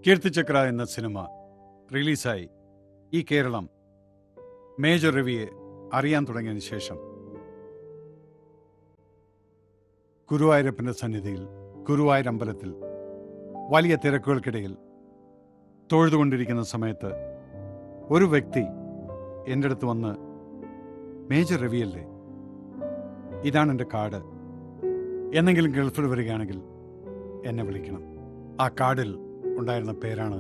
കീർത്തിചക്ര എന്ന സിനിമ റിലീസായി ഈ കേരളം മേജർ രവിയെ അറിയാൻ തുടങ്ങിയതിന് ശേഷം ഗുരുവായൂരപ്പൻ്റെ സന്നിധിയിൽ ഗുരുവായൂരമ്പലത്തിൽ വലിയ തിരക്കുകൾക്കിടയിൽ തൊഴുതുകൊണ്ടിരിക്കുന്ന സമയത്ത് ഒരു വ്യക്തി എൻ്റെ അടുത്ത് വന്ന്, മേജർ രവിയല്ലേ, ഇതാണ് എൻ്റെ കാർഡ്, എന്നെങ്കിലും ഗൾഫിൽ വരികയാണെങ്കിൽ എന്നെ വിളിക്കണം. ആ കാർഡിൽ ഉണ്ടായിരുന്ന പേരാണ്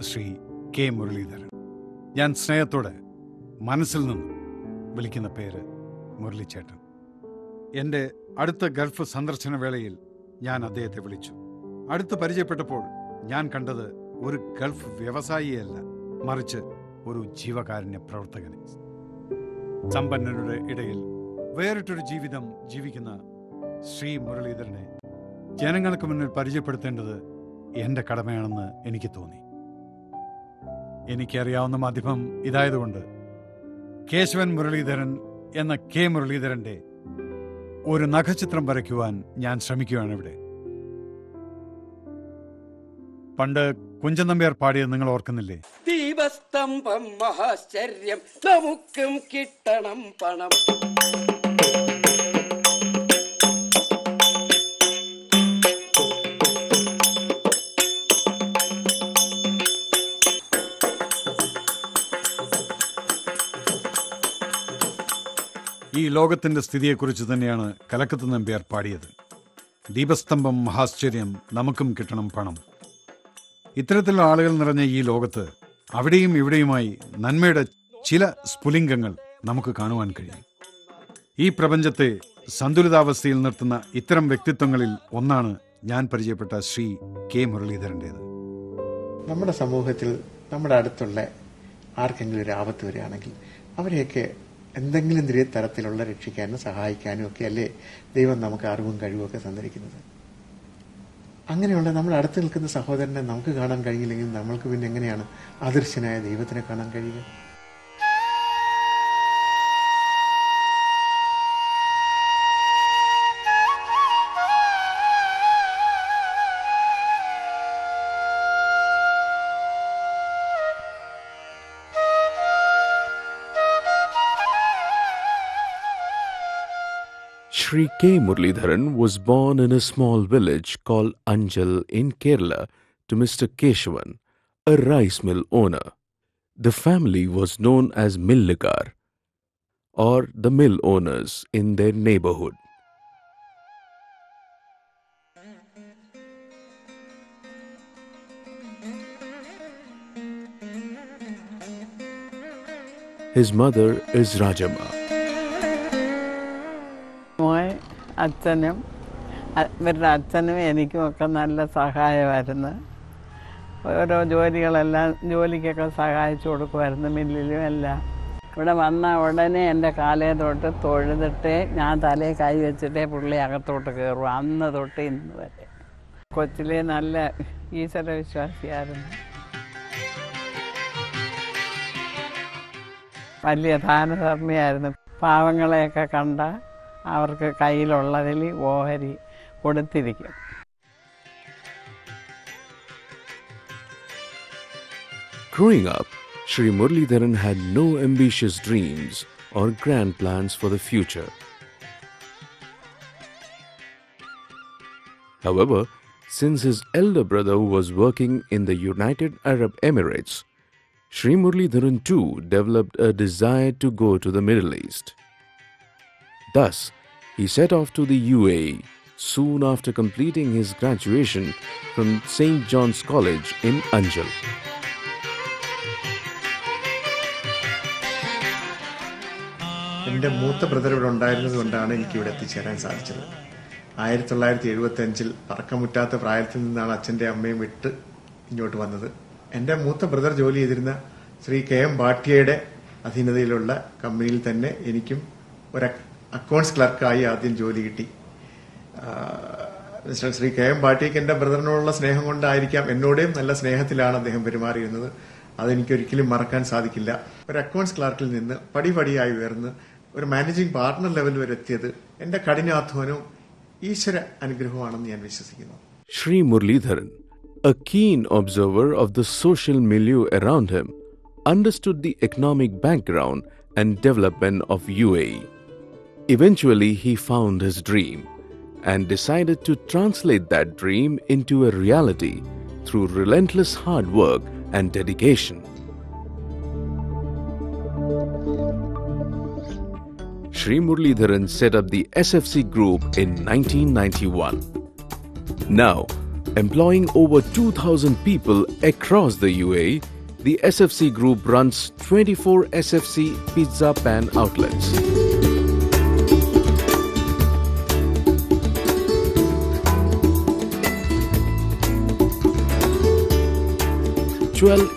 ശ്രീ കെ മുരളീധരൻ. ഞാൻ സ്നേഹത്തോടെ മനസ്സിൽ നിന്ന് വിളിക്കുന്ന പേര് മുരളിച്ചേട്ടൻ. എൻ്റെ അടുത്ത ഗൾഫ് സന്ദർശന വേളയിൽ ഞാൻ അദ്ദേഹത്തെ വിളിച്ചു. അടുത്ത് പരിചയപ്പെട്ടപ്പോൾ ഞാൻ കണ്ടത് ഒരു ഗൾഫ് വ്യവസായിയല്ല, മറിച്ച് ഒരു ജീവകാരുണ്യ പ്രവർത്തകനെ. സമ്പന്നരുടെ ഇടയിൽ വേറിട്ടൊരു ജീവിതം ജീവിക്കുന്ന ശ്രീ മുരളീധരനെ ജനങ്ങൾക്ക് മുന്നിൽ പരിചയപ്പെടുത്തേണ്ടത് എൻ്റെ കടമയാണെന്ന് എനിക്ക് തോന്നി. എനിക്കറിയാവുന്ന മാധ്യമം ഇതായതുകൊണ്ട് കേശവൻ മുരളീധരൻ എന്ന കെ മുരളീധരൻ്റെ ഒരു നഖചിത്രം വരയ്ക്കുവാൻ ഞാൻ ശ്രമിക്കുകയാണ് ഇവിടെ. പണ്ട് കുഞ്ചൻ നമ്പ്യാർ പാടിയത് നിങ്ങൾ ഓർക്കുന്നില്ലേ? ദീപസ്തംഭം മഹാശ്ചര്യം, നമുക്കും കിട്ടണം പണം. ഈ ലോകത്തിന്റെ സ്ഥിതിയെക്കുറിച്ച് തന്നെയാണ് കലക്കത്ത് നമ്പ്യാർ പാടിയത്. ദീപസ്തംഭം മഹാശ്ചര്യം, നമുക്കും കിട്ടണം പണം. ഇത്തരത്തിലുള്ള ആളുകൾ നിറഞ്ഞ ഈ ലോകത്ത് അവിടെയും ഇവിടെയുമായി നന്മയുടെ ചില സ്ഫുലിംഗങ്ങൾ നമുക്ക് കാണുവാൻ കഴിയും. ഈ പ്രപഞ്ചത്തെ സന്തുലിതാവസ്ഥയിൽ നിർത്തുന്ന ഇത്തരം വ്യക്തിത്വങ്ങളിൽ ഒന്നാണ് ഞാൻ പരിചയപ്പെട്ട ശ്രീ കെ മുരളീധരൻ്റേത്. നമ്മുടെ സമൂഹത്തിൽ നമ്മുടെ അടുത്തുള്ള ആർക്കെങ്കിലും ഒരു ആപത്ത് വരികയാണെങ്കിൽ അവരെയൊക്കെ എന്തെങ്കിലും തരത്തിലുള്ള രക്ഷിക്കാനും സഹായിക്കാനും ഒക്കെ അല്ലേ ദൈവം നമുക്ക് അറിവും കഴിവുമൊക്കെ തന്നിരിക്കുന്നത്. അങ്ങനെയുള്ള നമ്മുടെ അടുത്ത് നിൽക്കുന്ന സഹോദരനെ നമുക്ക് കാണാൻ കഴിയില്ലെങ്കിൽ നമ്മൾക്ക് പിന്നെ എങ്ങനെയാണ് അദൃശ്യനായ ദൈവത്തിനെ കാണാൻ കഴിയുക? Shri K. Muralidharan was born in a small village called Anjal in Kerala to Mr. Keshavan, a rice mill owner. The family was known as Millikar, or the mill owners in their neighborhood. His mother is Rajama. അച്ഛനും ഇവരുടെ അച്ഛനും എനിക്കുമൊക്കെ നല്ല സഹായമായിരുന്നു. ഓരോ ജോലിക്കൊക്കെ സഹായിച്ചു കൊടുക്കുമായിരുന്നു, മില്ലിലും എല്ലാം. ഇവിടെ വന്ന ഉടനെ എൻ്റെ കാലേ തൊട്ട് തൊഴുതിട്ടേ ഞാൻ തലയിൽ കൈ വെച്ചിട്ടേ പുള്ളി അകത്തോട്ട് കയറും. അന്ന് തൊട്ട് ഇന്ന് വരെ കൊച്ചിലെ നല്ല ഈശ്വര വിശ്വാസിയായിരുന്നു. വലിയ ദാനധർമ്മിയായിരുന്നു. പാവങ്ങളെയൊക്കെ കണ്ട അവർക്ക് കയ്യിലുള്ളതിൽ ഓഹരി കൊടുത്തിരിക്കും. Growing up, Shri Muralidharan had no ambitious dreams or grand plans for the future. However, since his elder brother was working in the United Arab Emirates, Shri Muralidharan too developed a desire to go to the Middle East. Thus, he set off to the UAE soon after completing his graduation from St. John's College in Anjal. എൻ്റെ മൂത്ത brother ഇവിടെ ഉണ്ടായിരുന്നത് കൊണ്ടാണ് എനിക്കിവിടെ എത്തിച്ചേരാൻ സാധിച്ചത്. 1975 പറക്കമുറ്റാത്ത പ്രായത്തിൽ നിന്നാണ് അച്ഛൻ്റെ അമ്മയും വിട്ട് ഇങ്ങോട്ട് വന്നത്. എൻ്റെ മൂത്ത ബ്രദർ ജോലി ചെയ്തിരുന്ന ശ്രീ കെ എം ഭാട്ടിയയുടെ അധീനതയിലുള്ള കമ്പനിയിൽ തന്നെ എനിക്കും ഒരു അക്കൗണ്ട്സ് ക്ലർക്കായി ആദ്യം ജോലി കിട്ടി. ശ്രീ കെ എം ഭാട്ടിക്ക് എൻ്റെ ബ്രദറിനോടുള്ള സ്നേഹം കൊണ്ടായിരിക്കാം എന്നോടെയും നല്ല സ്നേഹത്തിലാണ് അദ്ദേഹം പെരുമാറിയിരുന്നത്. അതെനിക്കൊരിക്കലും മറക്കാൻ സാധിക്കില്ല. ഒരു അക്കൗണ്ട്സ് ക്ലർക്കിൽ നിന്ന് പടിപടിയായി ഉയർന്ന് ഒരു മാനേജിംഗ് പാർട്ണർ ലെവൽ വരെ എത്തിയത് എൻ്റെ കഠിനാധ്വാനവും ഈശ്വര അനുഗ്രഹമാണെന്ന് ഞാൻ വിശ്വസിക്കുന്നു. Shri Muralidharan, a keen observer of the social milieu around him, understood the economic background and development of UAE. Eventually, he found his dream and decided to translate that dream into a reality through relentless hard work and dedication. Sri Muralidharan set up the SFC Group in 1991. Now, employing over 2,000 people across the UAE, the SFC Group runs 24 SFC Pizza Pan outlets.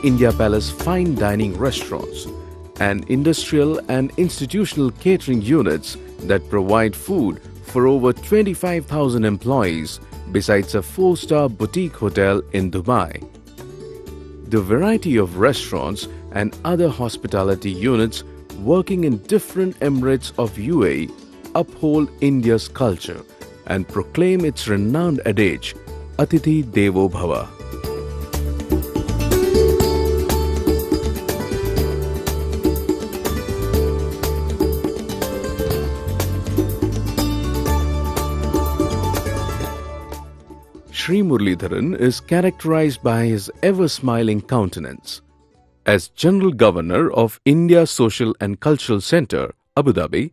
India Palace fine dining restaurants and industrial and institutional catering units that provide food for over 25,000 employees, besides a 4-star boutique hotel in Dubai. The variety of restaurants and other hospitality units working in different emirates of UAE uphold India's culture and proclaim its renowned adage, Atithi Devo Bhava. Sri Muralidharan is characterized by his ever-smiling countenance. As General Governor of India Social and Cultural Centre, Abu Dhabi,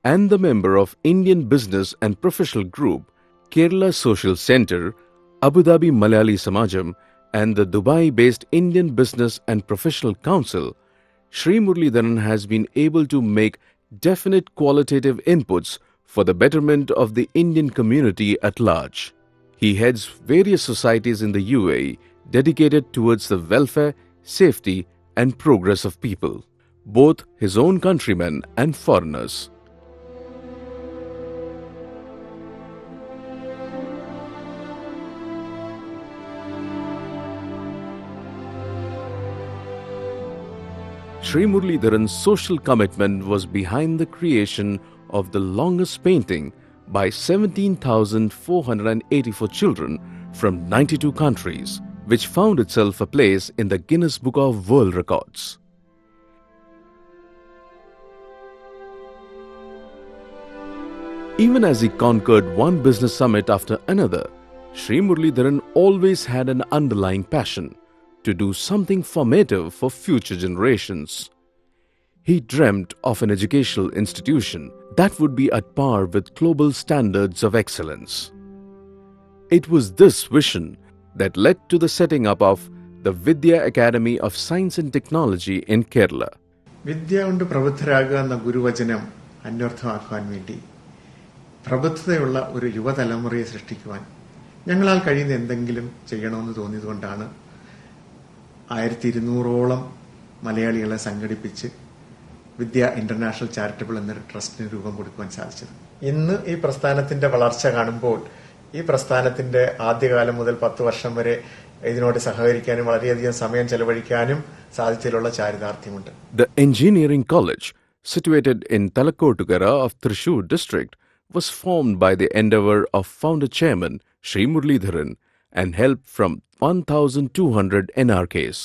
and the member of Indian Business and Professional Group, Kerala Social Centre, Abu Dhabi Malayali Samajam, and the Dubai-based Indian Business and Professional Council, Sri Muralidharan has been able to make definite qualitative inputs for the betterment of the Indian community at large. He heads various societies in the UAE dedicated towards the welfare, safety and progress of people, both his own countrymen and foreigners. Sri Muralidharan's social commitment was behind the creation of the longest painting by 17,484 children from 92 countries, which found itself a place in the Guinness Book of World Records. Even as he conquered one business summit after another, Sri Muralidharan always had an underlying passion to do something formative for future generations. He dreamt of an educational institution that would be at par with global standards of excellence. It was this vision that led to the setting up of the Vidya Academy of Science and Technology in Kerala. വിദ്യ കൊണ്ട് പ്രബുദ്ധരാകുക എന്ന ഗുരുവചനം അന്വർത്ഥമാക്കുവാൻ വേണ്ടി പ്രബുദ്ധതയുള്ള ഒരു യുവതലമുറയെ സൃഷ്ടിക്കുവാൻ ഞങ്ങളാൽ കഴിയുന്ന എന്തെങ്കിലും ചെയ്യണമെന്ന് തോന്നിയതുകൊണ്ടാണ് 1200ഓളം മലയാളികളെ സംഘടിപ്പിച്ച് വിദ്യ ഇന്റർനാഷണൽ ചാരിറ്റബിൾ എന്നൊരു ട്രസ്റ്റിന് രൂപം കൊടുക്കുവാൻ സാധിച്ചത്. ഇന്ന് ഈ പ്രസ്ഥാനത്തിന്റെ വളർച്ച കാണുമ്പോൾ ഈ പ്രസ്ഥാനത്തിന്റെ ആദ്യകാലം മുതൽ 10 വർഷം വരെ ഇതിനോട് സഹകരിക്കാനും വളരെയധികം സമയം ചെലവഴിക്കാനും സാധിച്ചതിലുള്ള ചാരിതാർത്ഥ്യമുണ്ട്. The Engineering College, situated in Talakottukara of Thrissur district, was formed by the endeavour of founder chairman Sri Muralidharan and help from 1,200 NRKs.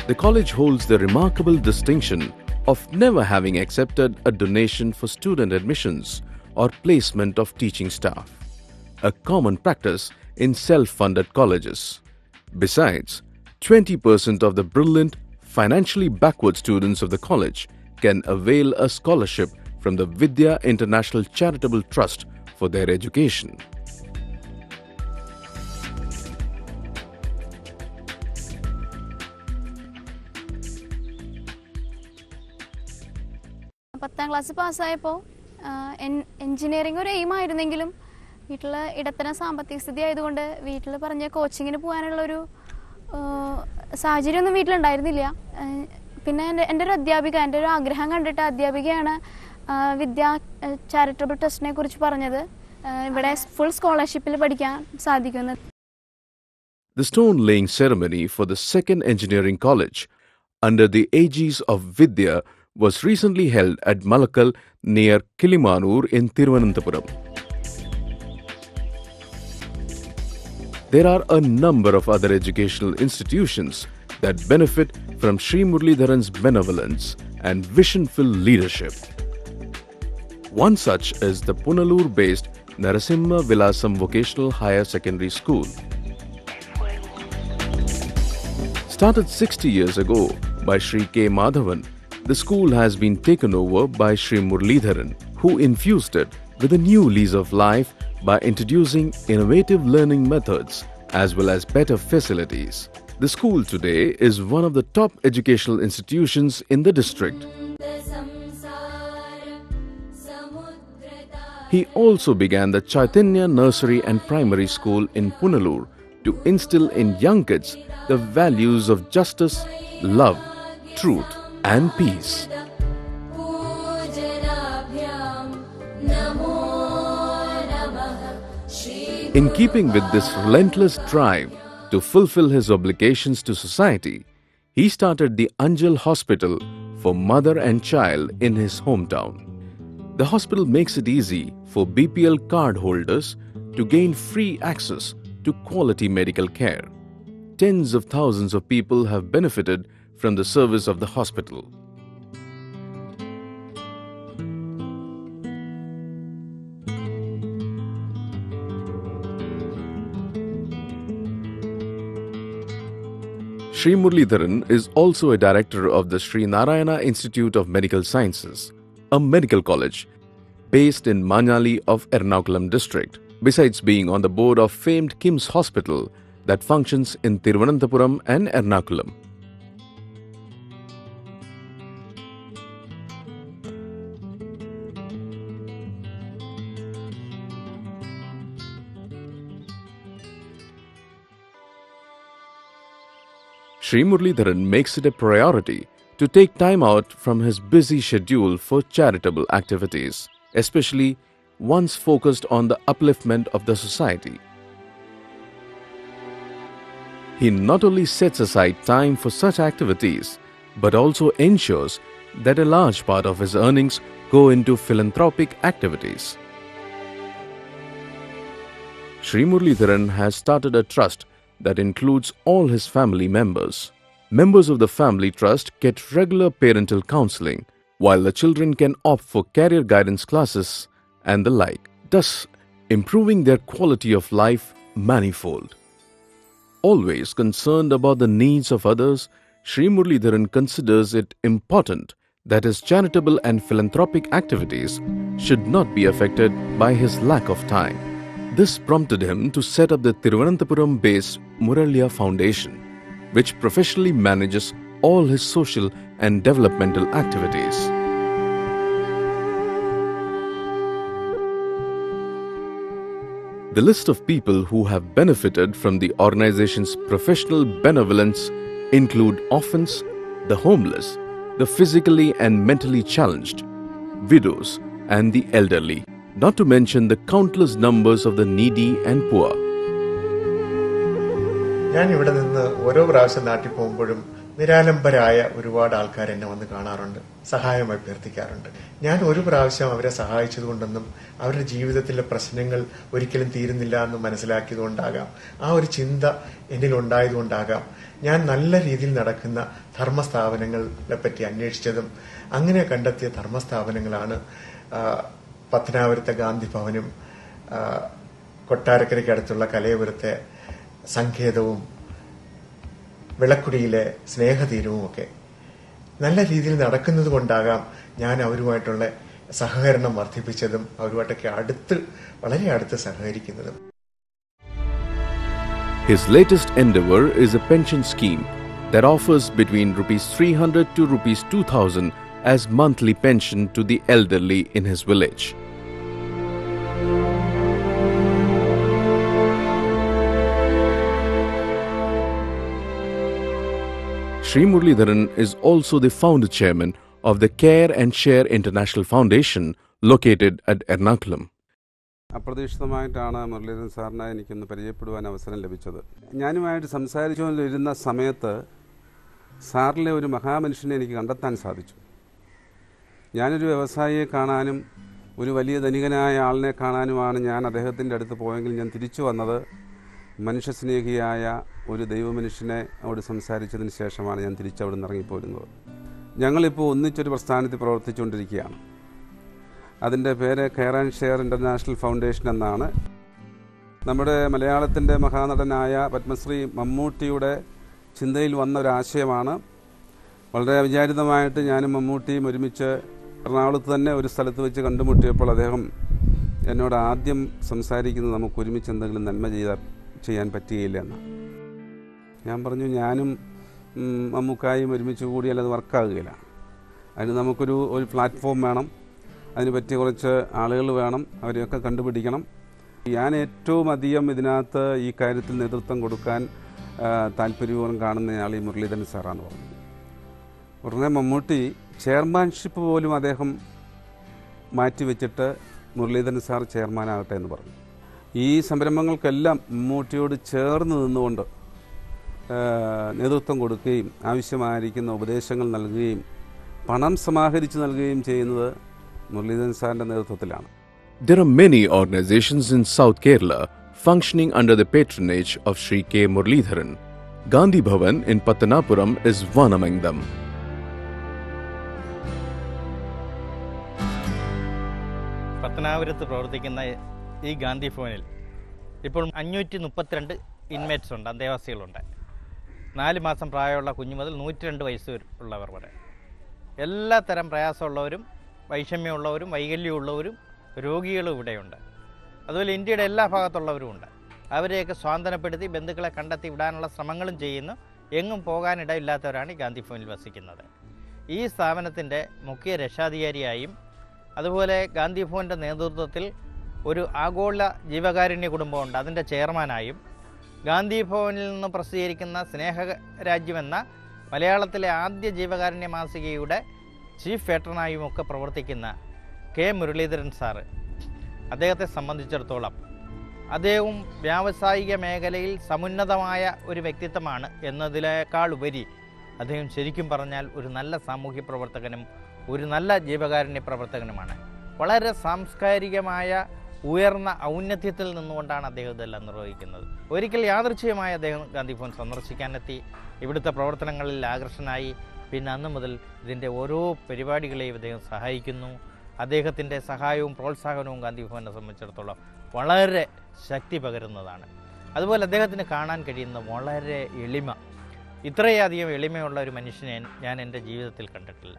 The college holds the remarkable distinction of never having accepted a donation for student admissions or placement of teaching staff, a common practice in self-funded colleges. Besides, 20% of the brilliant, financially backward students of the college can avail a scholarship from the Vidya International Charitable Trust for their education. പത്താം class പാസ്സായപ്പോൾ engineering ഒരു aim ആയിരുന്നെങ്കിലും വീട്ടിൽ ഇടത്തരം സാമ്പത്തിക സ്ഥിതി ആയതുകൊണ്ട് വീട്ടിൽ പറഞ്ഞ കോച്ചിങ്ങിന് പോകാനുള്ളൊരു സാഹചര്യമൊന്നും വീട്ടിലുണ്ടായിരുന്നില്ല. പിന്നെ എൻ്റെ ഒരു അധ്യാപിക എൻ്റെ ഒരു ആഗ്രഹം കണ്ടിട്ട് അധ്യാപികയാണ് വിദ്യ ചാരിറ്റബിൾ ട്രസ്റ്റിനെ കുറിച്ച് പറഞ്ഞത്. ഇവിടെ ഫുൾ സ്കോളർഷിപ്പിൽ പഠിക്കാൻ സാധിക്കുന്നത്. The stone laying ceremony for the second engineering college under the aegis of Vidya was recently held at Malakal near Kilimanur in Thiruvananthapuram. There are a number of other educational institutions that benefit from Sri Muralidharan's benevolence and vision-filled leadership. One such is the Punalur-based Narasimha Vilasam Vocational Higher Secondary School. Started 60 years ago by Sri K. Madhavan, the school has been taken over by Sri Muralidharan, who infused it with a new lease of life by introducing innovative learning methods as well as better facilities. The school today is one of the top educational institutions in the district. He also began the Chaitanya Nursery and Primary School in Punalur to instill in young kids the values of justice, love, truth, and peace. In keeping with this relentless drive to fulfill his obligations to society, he started the Anjal Hospital for mother and child in his hometown. The hospital makes it easy for BPL card holders to gain free access to quality medical care. Tens of thousands of people have benefited from the service of the hospital. Sri Muralidharan is also a director of the Sri Narayana Institute of Medical Sciences, a medical college based in Manali of Ernakulam district, besides being on the board of famed KIMS Hospital that functions in Thiruvananthapuram and Ernakulam. Sri Muralidharan makes it a priority to take time out from his busy schedule for charitable activities, especially ones focused on the upliftment of the society. He not only sets aside time for such activities, but also ensures that a large part of his earnings go into philanthropic activities. Sri Muralidharan has started a trust that includes all his family members. Members of the family trust get regular parental counseling, while the children can opt for career guidance classes and the like, thus improving their quality of life manifold. Always concerned about the needs of others, Sri Muralidharan considers it important that his charitable and philanthropic activities should not be affected by his lack of time. This prompted him to set up the Thiruvananthapuram-based Muraliya Foundation, which professionally manages all his social and developmental activities. The list of people who have benefited from the organization's professional benevolence include orphans, the homeless, the physically and mentally challenged, widows, and the elderly, not to mention the countless numbers of the needy and poor. ഞാൻ ഇവിടെ നിന്ന് ഓരോ പ്രാവശ്യം നാട്ടിൽ പോകുമ്പോഴും നിരാലംബരായ ഒരുപാട് ആൾക്കാർ എന്നെ വന്ന് കാണാറുണ്ട്, സഹായം അഭ്യർത്ഥിക്കാറുണ്ട്. ഞാൻ ഒരു പ്രാവശ്യം അവരെ സഹായിച്ചതുകൊണ്ടെന്നും അവരുടെ ജീവിതത്തിലെ പ്രശ്നങ്ങൾ ഒരിക്കലും തീരുന്നില്ല എന്ന് മനസ്സിലാക്കിയതുകൊണ്ടാകാം, ആ ഒരു ചിന്ത എന്നിൽ ഉണ്ടായതുകൊണ്ടാകാം ഞാൻ നല്ല രീതിയിൽ നടക്കുന്ന ധർമ്മസ്ഥാപനങ്ങളെ പറ്റി അന്വേഷിച്ചതും അങ്ങനെ കണ്ടെത്തിയ ധർമ്മസ്ഥാപനങ്ങളാണ് പത്തനാപുരത്തെ ഗാന്ധി ഭവനും കൊട്ടാരക്കരയ്ക്ക് അടുത്തുള്ള കലയപുരത്തെ സങ്കേതവും വിളക്കുടിയിലെ സ്നേഹതീരവും ഒക്കെ. നല്ല രീതിയിൽ നടക്കുന്നത് കൊണ്ടാകാം ഞാൻ അവരുമായിട്ടുള്ള സഹകരണം വർദ്ധിപ്പിച്ചതും അവരുമായിട്ടൊക്കെ വളരെ അടുത്ത് സഹകരിക്കുന്നതും. His latest endeavor is a pension scheme that offers between ₹300 to ₹2,000 as monthly pension to the elderly in his village. Sri Muralidharan is also the founder chairman of the Care and Share International Foundation located at Ernakulam. അപ്രതീക്ഷിതമായിട്ടാണ് Muraleedharan സാറിനെ എനിക്കൊന്ന് പരിചയപ്പെടുവാൻ അവസരം ലഭിച്ചത്. ഞാനുമായിട്ട് സംസാരിച്ചുകൊണ്ടിരുന്ന സമയത്ത് സാറിലെ ഒരു മഹാമനുഷ്യനെ എനിക്ക് കണ്ടെത്താൻ സാധിച്ചു. ഞാനൊരു വ്യവസായിയെ കാണാനും ഒരു വലിയ ധനികനായ ആളിനെ കാണാനുമാണ് ഞാൻ അദ്ദേഹത്തിൻ്റെ അടുത്ത് പോയെങ്കിൽ ഞാൻ തിരിച്ചു വന്നത് മനുഷ്യസ്നേഹിയായ ഒരു ദൈവമനുഷ്യനോട് സംസാരിച്ചതിന് ശേഷമാണ് ഞാൻ തിരിച്ചവിടെ നിന്ന് ഇറങ്ങിപ്പോരുന്നത്. ഞങ്ങളിപ്പോൾ ഒന്നിച്ചൊരു പ്രസ്ഥാനത്തിൽ പ്രവർത്തിച്ചുകൊണ്ടിരിക്കുകയാണ്. അതിൻ്റെ പേര് care and share international foundation എന്നാണ്. നമ്മുടെ മലയാളത്തിൻ്റെ മഹാനടനായ പത്മശ്രീ മമ്മൂട്ടിയുടെ ചിന്തയിൽ വന്ന ഒരാശയമാണ്. വളരെ അവിചാരിതമായിട്ട് ഞാനും മമ്മൂട്ടിയും ഒരുമിച്ച് എറണാകുളത്ത് തന്നെ ഒരു സ്ഥലത്ത് വെച്ച് കണ്ടുമുട്ടിയപ്പോൾ അദ്ദേഹം എന്നോട് ആദ്യം സംസാരിക്കുന്നത് നമുക്ക് ഒരുമിച്ച് എന്തെങ്കിലും നന്മ ചെയ്യാൻ പറ്റുകയില്ല എന്ന്. ഞാൻ പറഞ്ഞു, ഞാനും മമ്മൂക്കായും ഒരുമിച്ച് കൂടിയാൽ അത് വർക്കാകുകയില്ല. അതിന് നമുക്കൊരു പ്ലാറ്റ്ഫോം വേണം, അതിന് പറ്റിയ കുറച്ച് ആളുകൾ വേണം, അവരെയൊക്കെ കണ്ടുപിടിക്കണം. ഞാൻ ഏറ്റവും അധികം ഇതിനകത്ത് ഈ കാര്യത്തിൽ നേതൃത്വം കൊടുക്കാൻ താല്പര്യപൂർവ്വം കാണുന്നയാൾ ഈ മുരളീധരൻ സാറാണ് പറഞ്ഞത്. ഉടനെ മമ്മൂട്ടി ചെയർമാൻഷിപ്പ് പോലും അദ്ദേഹം മാറ്റിവെച്ചിട്ട് മുരളീധരൻ സാർ ചെയർമാനാകട്ടെ എന്ന് പറഞ്ഞു. ഈ സംരംഭങ്ങൾക്കെല്ലാം മമ്മൂട്ടിയോട് ചേർന്ന് നിന്നുകൊണ്ട് നേതൃത്വം കൊടുക്കുകയും ആവശ്യമായിരിക്കുന്ന ഉപദേശങ്ങൾ നൽകുകയും പണം സമാഹരിച്ച് നൽകുകയും ചെയ്യുന്നത് മുരളീധരൻ സാറിൻ്റെ നേതൃത്വത്തിലാണ്. There are many organizations in South Kerala functioning under the patronage of Sri K. Muralidharan. Gandhi Bhavan in Pattanapuram is one among them. പത്തനാപുരത്ത് പ്രവർത്തിക്കുന്ന ഈ ഗാന്ധി ഭവനിൽ ഇപ്പോൾ 532 ഇൻമേറ്റ്സ് ഉണ്ട്, അന്തേവാസികളുണ്ട്. 4 മാസം പ്രായമുള്ള കുഞ്ഞു മുതൽ 102 വയസ്സ് ഉള്ളവർ വരെ എല്ലാ തരം പ്രയാസമുള്ളവരും വൈഷമ്യമുള്ളവരും വൈകല്യമുള്ളവരും രോഗികളും ഇവിടെയുണ്ട്. അതുപോലെ ഇന്ത്യയുടെ എല്ലാ ഭാഗത്തുള്ളവരുമുണ്ട്. അവരെയൊക്കെ സ്വാന്തനപ്പെടുത്തി ബന്ധുക്കളെ കണ്ടെത്തി വിടാനുള്ള ശ്രമങ്ങളും ചെയ്യുന്നു. എങ്ങും പോകാനിടയില്ലാത്തവരാണ് ഈ ഗാന്ധി ഭവനിൽ വസിക്കുന്നത്. ഈ സ്ഥാപനത്തിൻ്റെ മുഖ്യ രക്ഷാധികാരിയായും അതുപോലെ ഗാന്ധി ഭവൻ്റെ നേതൃത്വത്തിൽ ഒരു ആഗോള ജീവകാരുണ്യ കുടുംബമുണ്ട്, അതിൻ്റെ ചെയർമാനായും ഗാന്ധി ഭവനിൽ നിന്ന് പ്രസിദ്ധീകരിക്കുന്ന സ്നേഹരാജ്യമെന്ന മലയാളത്തിലെ ആദ്യ ജീവകാരുണ്യ മാസികയുടെ ചീഫ് പേട്രനായും ഒക്കെ പ്രവർത്തിക്കുന്ന കെ മുരളീധരൻ സാറ്, അദ്ദേഹത്തെ സംബന്ധിച്ചിടത്തോളം അദ്ദേഹവും വ്യാവസായിക മേഖലയിൽ സമുന്നതമായ ഒരു വ്യക്തിത്വമാണ് എന്നതിനേക്കാൾ ഉപരി അദ്ദേഹം ശരിക്കും പറഞ്ഞാൽ ഒരു നല്ല സാമൂഹ്യ പ്രവർത്തകനും ഒരു നല്ല ജീവകാരുണ്യ പ്രവർത്തകനുമാണ്. വളരെ സാംസ്കാരികമായ ഉയർന്ന ഔന്നത്യത്തിൽ നിന്നുകൊണ്ടാണ് അദ്ദേഹം ഇതെല്ലാം നിർവഹിക്കുന്നത്. ഒരിക്കൽ യാദൃച്ഛികമായി അദ്ദേഹം ഗാന്ധി ഭവൻ സന്ദർശിക്കാനെത്തി, ഇവിടുത്തെ പ്രവർത്തനങ്ങളിൽ ആകർഷനായി. പിന്നെ അന്ന് മുതൽ ഇതിൻ്റെ ഓരോ പരിപാടികളെയും അദ്ദേഹം സഹായിക്കുന്നു. അദ്ദേഹത്തിൻ്റെ സഹായവും പ്രോത്സാഹനവും ഗാന്ധി ഭവനെ സംബന്ധിച്ചിടത്തോളം വളരെ ശക്തി പകരുന്നതാണ്. അതുപോലെ അദ്ദേഹത്തിന് കാണാൻ കഴിയുന്ന വളരെ എളിമ, ഇത്രയധികം എളിമയുള്ള ഒരു മനുഷ്യനെ ഞാൻ എൻ്റെ ജീവിതത്തിൽ കണ്ടിട്ടില്ല.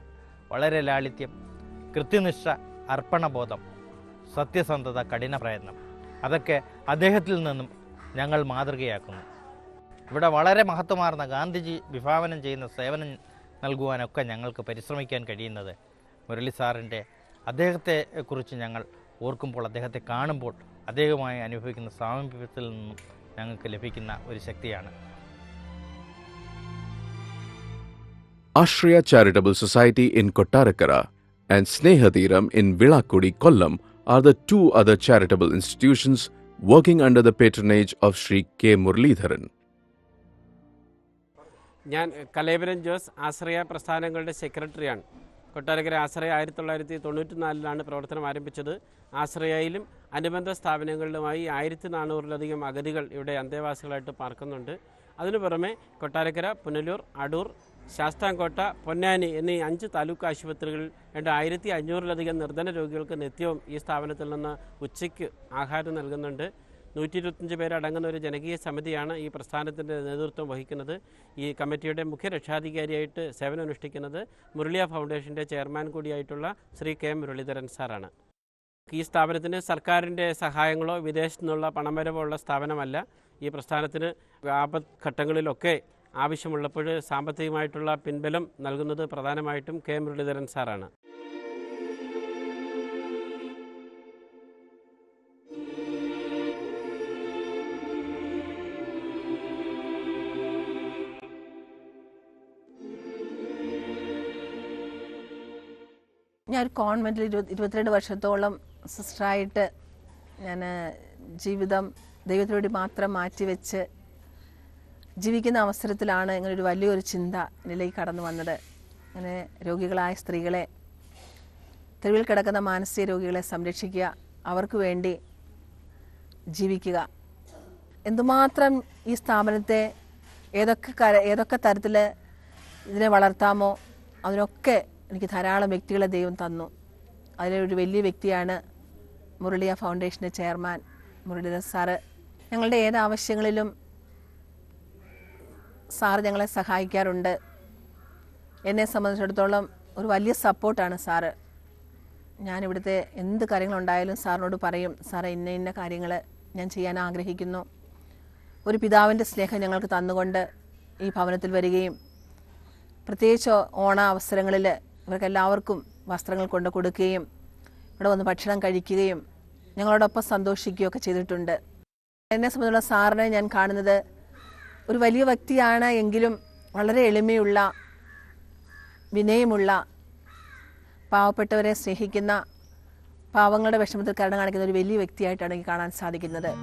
വളരെ ലാളിത്യം, കൃത്യനിഷ്ഠ, അർപ്പണബോധം, സത്യസന്ധത, കഠിന പ്രയത്നം, അതൊക്കെ അദ്ദേഹത്തിൽ നിന്നും ഞങ്ങൾ മാതൃകയാക്കുന്നു. ഇവിടെ വളരെ മഹത്വമാർന്ന ഗാന്ധിജി വിഭാവനം ചെയ്യുന്ന സേവനം നൽകുവാനൊക്കെ ഞങ്ങൾക്ക് പരിശ്രമിക്കാൻ കഴിയുന്നത് മുരളി സാറിൻ്റെ അദ്ദേഹത്തെക്കുറിച്ച് ഞങ്ങൾ ഓർക്കുമ്പോൾ, അദ്ദേഹത്തെ കാണുമ്പോൾ അദ്ദേഹവുമായി അനുഭവിക്കുന്ന സാമീപ്യത്തിൽ നിന്നും ഞങ്ങൾക്ക് ലഭിക്കുന്ന ഒരു ശക്തിയാണ്. Ashraya Charitable Society in Kottarakara and Snehadiram in Vilakudi, Kollam are the two other charitable institutions working under the patronage of Sri K. Muralidharan. ഞാൻ കലേവരൻ ജോസ് ആശ്രയ പ്രസ്ഥാനങ്ങളുടെ സെക്രട്ടറിയാണ്. കൊട്ടാരക്കര ആശ്രയ 1994 പ്രവർത്തനം ആരംഭിച്ചത്. ആശ്രയയിലും അനുബന്ധ സ്ഥാപനങ്ങളിലുമായി 1400-ലധികം അഗതികൾ ഇവിടെ അന്തേവാസികളായിട്ട് പാർക്കുന്നുണ്ട്. അതിനു പുറമെ കൊട്ടാരക്കര, പുനലൂർ, അടൂർ, ശാസ്താംകോട്ട, പൊന്നാനി എന്നീ 5 താലൂക്ക് ആശുപത്രികളിൽ 2500-ലധികം നിർധന രോഗികൾക്ക് നിത്യവും ഈ സ്ഥാപനത്തിൽ നിന്ന് ഉച്ചയ്ക്ക് ആഹാരം നൽകുന്നുണ്ട്. 125 പേരടങ്ങുന്ന ഒരു ജനകീയ സമിതിയാണ് ഈ പ്രസ്ഥാനത്തിൻ്റെ നേതൃത്വം വഹിക്കുന്നത്. ഈ കമ്മിറ്റിയുടെ മുഖ്യ രക്ഷാധികാരിയായിട്ട് സേവനമനുഷ്ഠിക്കുന്നത് മുരളിയ ഫൗണ്ടേഷൻ്റെ ചെയർമാൻ കൂടിയായിട്ടുള്ള ശ്രീ കെ മുരളീധരൻ സാറാണ്. ഈ സ്ഥാപനത്തിന് സർക്കാരിൻ്റെ സഹായങ്ങളോ വിദേശത്തു നിന്നുള്ള പണമരവോ ഉള്ള സ്ഥാപനമല്ല. ഈ പ്രസ്ഥാനത്തിന് ആപത്ഘട്ടങ്ങളിലൊക്കെ ആവശ്യമുള്ളപ്പോൾ സാമ്പത്തികമായിട്ടുള്ള പിൻബലം നൽകുന്നത് പ്രധാനമായിട്ടും കെ മുരളീധരൻ സാറാണ്. ഞാനൊരു കോൺവെൻറ്റിൽ 22 വർഷത്തോളം സിസ്റ്ററായിട്ട് ഞാൻ ജീവിതം ദൈവത്തിനു വേണ്ടി മാത്രം മാറ്റിവെച്ച് ജീവിക്കുന്ന അവസരത്തിലാണ് ഇങ്ങനൊരു വലിയൊരു ചിന്ത എന്നിലേക്ക് കടന്നു വന്നത്. അങ്ങനെ രോഗികളായ സ്ത്രീകളെ, തെരുവിൽ കിടക്കുന്ന മാനസിക രോഗികളെ സംരക്ഷിക്കുക, അവർക്ക് വേണ്ടി ജീവിക്കുക. എന്തുമാത്രം ഈ സ്ഥാപനത്തെ ഏതൊക്കെ തരത്തിൽ ഇതിനെ വളർത്താമോ അതിനൊക്കെ എനിക്ക് ധാരാളം വ്യക്തികളെ ദൈവം തന്നു. അതിലൊരു വലിയ വ്യക്തിയാണ് മുരളിയ ഫൗണ്ടേഷൻ്റെ ചെയർമാൻ മുരളീധരൻ സാറ്. ഞങ്ങളുടെ ഏത് ആവശ്യങ്ങളിലും സാറ് ഞങ്ങളെ സഹായിക്കാറുണ്ട്. എന്നെ സംബന്ധിച്ചിടത്തോളം ഒരു വലിയ സപ്പോർട്ടാണ് സാറ്. ഞാനിവിടുത്തെ എന്ത് കാര്യങ്ങളുണ്ടായാലും സാറിനോട് പറയും, സാറേ ഇന്ന കാര്യങ്ങൾ ഞാൻ ചെയ്യാൻ ആഗ്രഹിക്കുന്നു. ഒരു പിതാവിൻ്റെ സ്നേഹം ഞങ്ങൾക്ക് തന്നുകൊണ്ട് ഈ ഭവനത്തിൽ വരികയും പ്രത്യേകിച്ച് ഓണ അവസരങ്ങളിൽ ഇവർക്കെല്ലാവർക്കും വസ്ത്രങ്ങൾ കൊണ്ട് കൊടുക്കുകയും ഇവിടെ വന്ന് ഭക്ഷണം കഴിക്കുകയും ഞങ്ങളോടൊപ്പം സന്തോഷിക്കുകയൊക്കെ ചെയ്തിട്ടുണ്ട്. എന്നെ സംബന്ധിച്ചുള്ള സാറിനെ ഞാൻ കാണുന്നത് ഒരു വലിയ വ്യക്തിയാണ് എങ്കിലും വളരെ എളിമയുള്ള, വിനയമുള്ള, പാവപ്പെട്ടവരെ സ്നേഹിക്കുന്ന, പാവങ്ങളുടെ വിഷമത്തിൽ കരുണ കാണിക്കുന്ന ഒരു വലിയ വ്യക്തിയായിട്ടാണ് എനിക്ക് കാണാൻ സാധിക്കുന്നത്.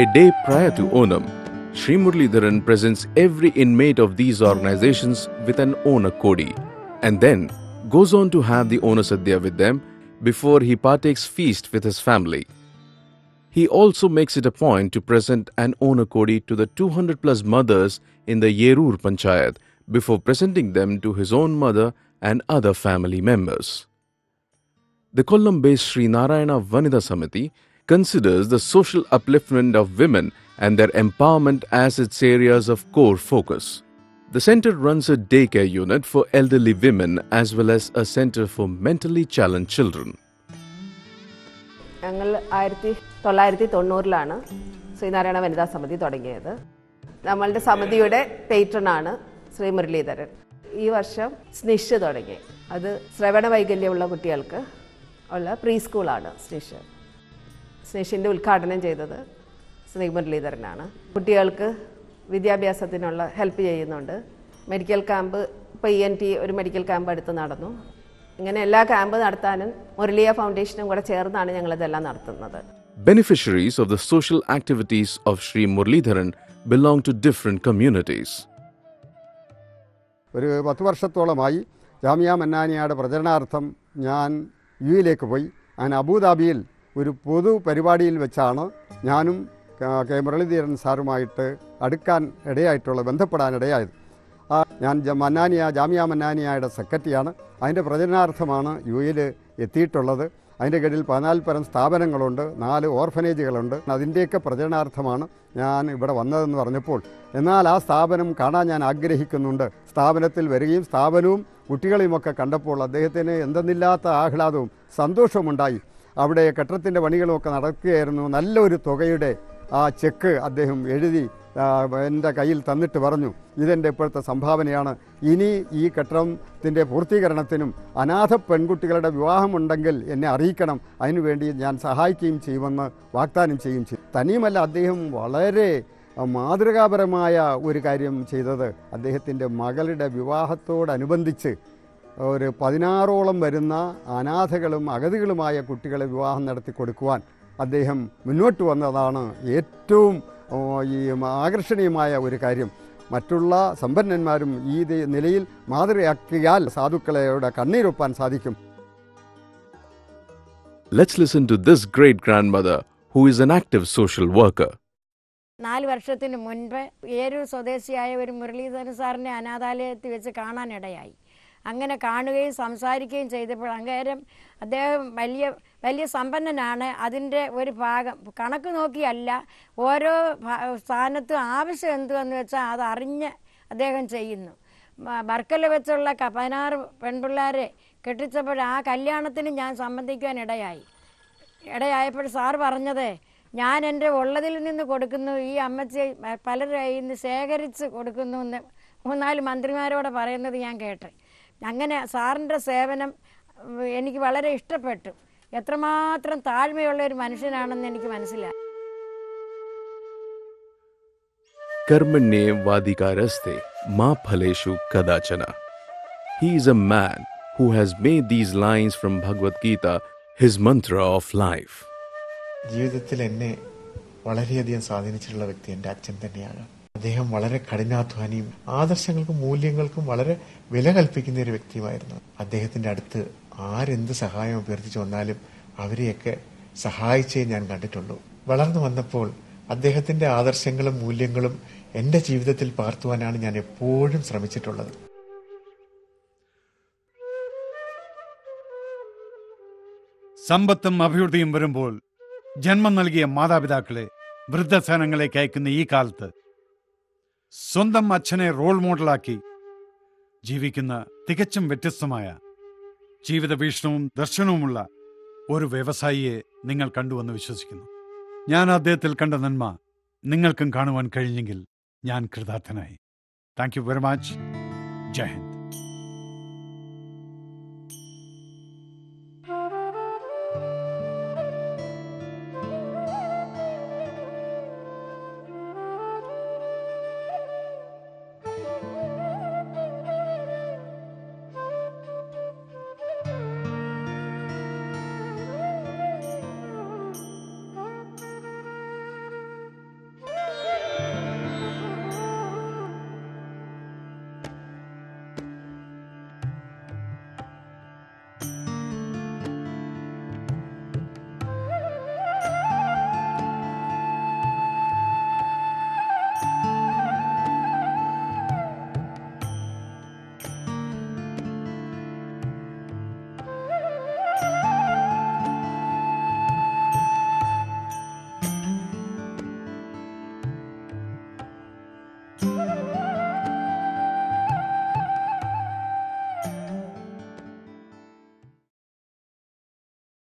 A day prior to Onam, Sri Muralidharan presents every inmate of these organizations with an Ona Kodi and then goes on to have the Ona Sadhya with them before he partakes feast with his family. He also makes it a point to present an Ona Kodi to the 200 plus mothers in the Yerur Panchayat before presenting them to his own mother and other family members. The Kollam-based Sri Narayana Vanida Samiti considers the social upliftment of women and their empowerment as its areas of core focus. The center runs a daycare unit for elderly women as well as a center for mentally challenged children. ഞങ്ങൾ 1990 ശ്രീനാരായണ വനിതാ സമിതി തുടങ്ങിയത്. നമ്മളുടെ സമിതിയുടെ പേട്രനാണ് ശ്രീ മുരളീധരൻ. ഈ വർഷം സ്നിഷ് തുടങ്ങി. അത് ശ്രവണ വൈകല്യമുള്ള കുട്ടികൾക്ക് ഉള്ള പ്രീ സ്കൂളാണ് സ്നിഷ്. സ്നിഷിൻ്റെ ഉദ്ഘാടനം ചെയ്തത് ശ്രീ മുരളീധരനാണ്. കുട്ടികൾക്ക് വിദ്യാഭ്യാസത്തിനുള്ള ഹെൽപ്പ് ചെയ്യുന്നുണ്ട്. മെഡിക്കൽ ക്യാമ്പ്, ഇപ്പോൾ ENT ഒരു മെഡിക്കൽ ക്യാമ്പ് അടുത്ത് നടന്നു. ഇങ്ങനെ എല്ലാ ക്യാമ്പ് നടത്താനും മുരളിയ ഫൗണ്ടേഷനും കൂടെ ചേർന്നാണ് ഞങ്ങളിതെല്ലാം നടത്തുന്നത്. Beneficiaries of the social activities of Sri Muralidharan belong to different communities. ഒരു 10 വർഷത്തോളമായി ജാമിയ മന്നാനിയയുടെ പ്രചരണാർത്ഥം ഞാൻ യുഎയിലേക്ക് പോയി. അങ്ങനെ അബുദാബിയിൽ ഒരു പൊതു പരിപാടിയിൽ വെച്ചാണ് ഞാനും കെ മുരളീധരൻ സാറുമായിട്ട് ബന്ധപ്പെടാനിടയായത്. ഞാൻ ജാമിയ മന്നാനിയയുടെ സെക്രട്ടറിയാണ്. അതിൻ്റെ പ്രചരണാർത്ഥമാണ് യുഎയിൽ എത്തിയിട്ടുള്ളത്. അതിൻ്റെ കീഴിൽ 14 സ്ഥാപനങ്ങളുണ്ട്, 4 ഓർഫനേജുകളുണ്ട്. അതിൻ്റെയൊക്കെ പ്രചരണാർത്ഥമാണ് ഞാൻ ഇവിടെ വന്നതെന്ന് പറഞ്ഞപ്പോൾ, എന്നാൽ ആ സ്ഥാപനം കാണാൻ ഞാൻ ആഗ്രഹിക്കുന്നുണ്ട്. സ്ഥാപനത്തിൽ വരികയും സ്ഥാപനവും കുട്ടികളെയുമൊക്കെ കണ്ടപ്പോൾ അദ്ദേഹത്തിന് എന്തെന്നില്ലാത്ത ആഹ്ലാദവും സന്തോഷവുമുണ്ടായി. അവിടെ കെട്ടിടത്തിൻ്റെ പണികളുമൊക്കെ നടക്കുകയായിരുന്നു. നല്ലൊരു തുകയുടെ ആ ചെക്ക് അദ്ദേഹം എഴുതി എൻ്റെ കയ്യിൽ തന്നിട്ട് പറഞ്ഞു, ഇതെൻ്റെ ഇപ്പോഴത്തെ സംഭാവനയാണ്. ഇനി ഈ കെട്ടിടത്തിൻ്റെ പൂർത്തീകരണത്തിനും അനാഥ പെൺകുട്ടികളുടെ വിവാഹമുണ്ടെങ്കിൽ എന്നെ അറിയിക്കണം, അതിനുവേണ്ടി ഞാൻ സഹായിക്കുകയും ചെയ്യുമെന്ന് വാഗ്ദാനം ചെയ്യുകയും ചെയ്തു. തനിയുമല്ല, അദ്ദേഹം വളരെ മാതൃകാപരമായ ഒരു കാര്യം ചെയ്തത്, അദ്ദേഹത്തിൻ്റെ മകളുടെ വിവാഹത്തോടനുബന്ധിച്ച് ഒരു 16ഓളം വരുന്ന അനാഥകളും അഗതികളുമായ കുട്ടികളെ വിവാഹം നടത്തി കൊടുക്കുവാൻ അദ്ദേഹം മുന്നോട്ട് വന്നതാണ് ഏറ്റവും ഈ ആകർഷണീയമായ ഒരു കാര്യം. മറ്റുള്ള സമ്പന്നന്മാരും ഈ നിലയിൽ മാതൃകയാക്കിയാൽ സാധുക്കളെയുടെ കണ്ണീരൊപ്പാൻ സാധിക്കും. Let's listen to this great grandmother who is an active social worker. 4 വർഷത്തിന് മുൻപ് ഏരൂർ സ്വദേശിയായ ഒരു മുരളീധരൻ സാറിനെ അനാഥാലയത്തിൽ വെച്ച് കാണാനിടയായി. അങ്ങനെ കാണുകയും സംസാരിക്കുകയും ചെയ്തപ്പോൾ അദ്ദേഹം വലിയ സമ്പന്നനാണ്. അതിൻ്റെ ഒരു ഭാഗം കണക്ക് നോക്കിയല്ല, ഓരോ സ്ഥാനത്തും ആവശ്യം എന്തുവെന്ന് വെച്ചാൽ അത് അറിഞ്ഞ് അദ്ദേഹം ചെയ്യുന്നു. ബർക്കല വെച്ചുള്ള 16 പെൺപിള്ളേരെ കെട്ടിച്ചപ്പോൾ ആ കല്യാണത്തിന് ഞാൻ സംബന്ധിക്കാൻ ഇടയായപ്പോൾ സാർ പറഞ്ഞത്, ഞാൻ എൻ്റെ ഉള്ളതിൽ നിന്ന് കൊടുക്കുന്നു, ഈ അമ്മച്ചി പലരുടെ കയ്യിൽ നിന്ന് ശേഖരിച്ച് കൊടുക്കുന്നു എന്ന് 3-4 മന്ത്രിമാരോട് പറയുന്നത് ഞാൻ കേട്ട്. അങ്ങനെ സാറിൻ്റെ സേവനം എനിക്ക് വളരെ ഇഷ്ടപ്പെട്ടു. എത്രമാത്രം താഴ്മയുള്ള ഒരു മനുഷ്യനാണെന്ന് എനിക്ക് മനസ്സിലായി. Karmanye vadikaraste ma phaleshu kadachana. He is a man who has made these lines from Bhagavad Gita his mantra of life. ജീവിതത്തിൽ എന്നെ വളരെയധികം സ്വാധീനിച്ചിട്ടുള്ള വ്യക്തി എൻ്റെ അച്ഛൻ തന്നെയാണ്. അദ്ദേഹം വളരെ കഠിനാധ്വാനിയും ആദർശങ്ങൾക്കും മൂല്യങ്ങൾക്കും വളരെ വില കൽപ്പിക്കുന്ന ഒരു വ്യക്തിയുമായിരുന്നു. അദ്ദേഹത്തിൻ്റെ അടുത്ത് ആരെന്ത് സഹായം അഭ്യർത്ഥിച്ചു വന്നാലും അവരെയൊക്കെ സഹായിച്ചേ ഞാൻ കണ്ടിട്ടുള്ളൂ. വളർന്നു വന്നപ്പോൾ അദ്ദേഹത്തിൻ്റെ ആദർശങ്ങളും മൂല്യങ്ങളും എൻ്റെ ജീവിതത്തിൽ പകർത്തുവാനാണ് ഞാൻ എപ്പോഴും ശ്രമിച്ചിട്ടുള്ളത്. സമ്പത്തും അഭിവൃദ്ധിയും വരുമ്പോൾ ജന്മം നൽകിയ മാതാപിതാക്കളെ വൃദ്ധസദനങ്ങളിലേക്ക് അയക്കുന്ന ഈ കാലത്ത് സ്വന്തം അച്ഛനെ റോൾ മോഡലാക്കി ജീവിക്കുന്ന തികച്ചും വ്യത്യസ്തമായ ജീവിത വീക്ഷണവും ദർശനവുമുള്ള ഒരു വ്യവസായിയെ നിങ്ങൾ കണ്ടുവെന്ന് വിശ്വസിക്കുന്നു. ഞാൻ അദ്ദേഹത്തിൽ കണ്ട നന്മ നിങ്ങൾക്കും കാണുവാൻ കഴിഞ്ഞെങ്കിൽ ഞാൻ കൃതാർത്ഥനായി. Thank you very much. Jai Hind.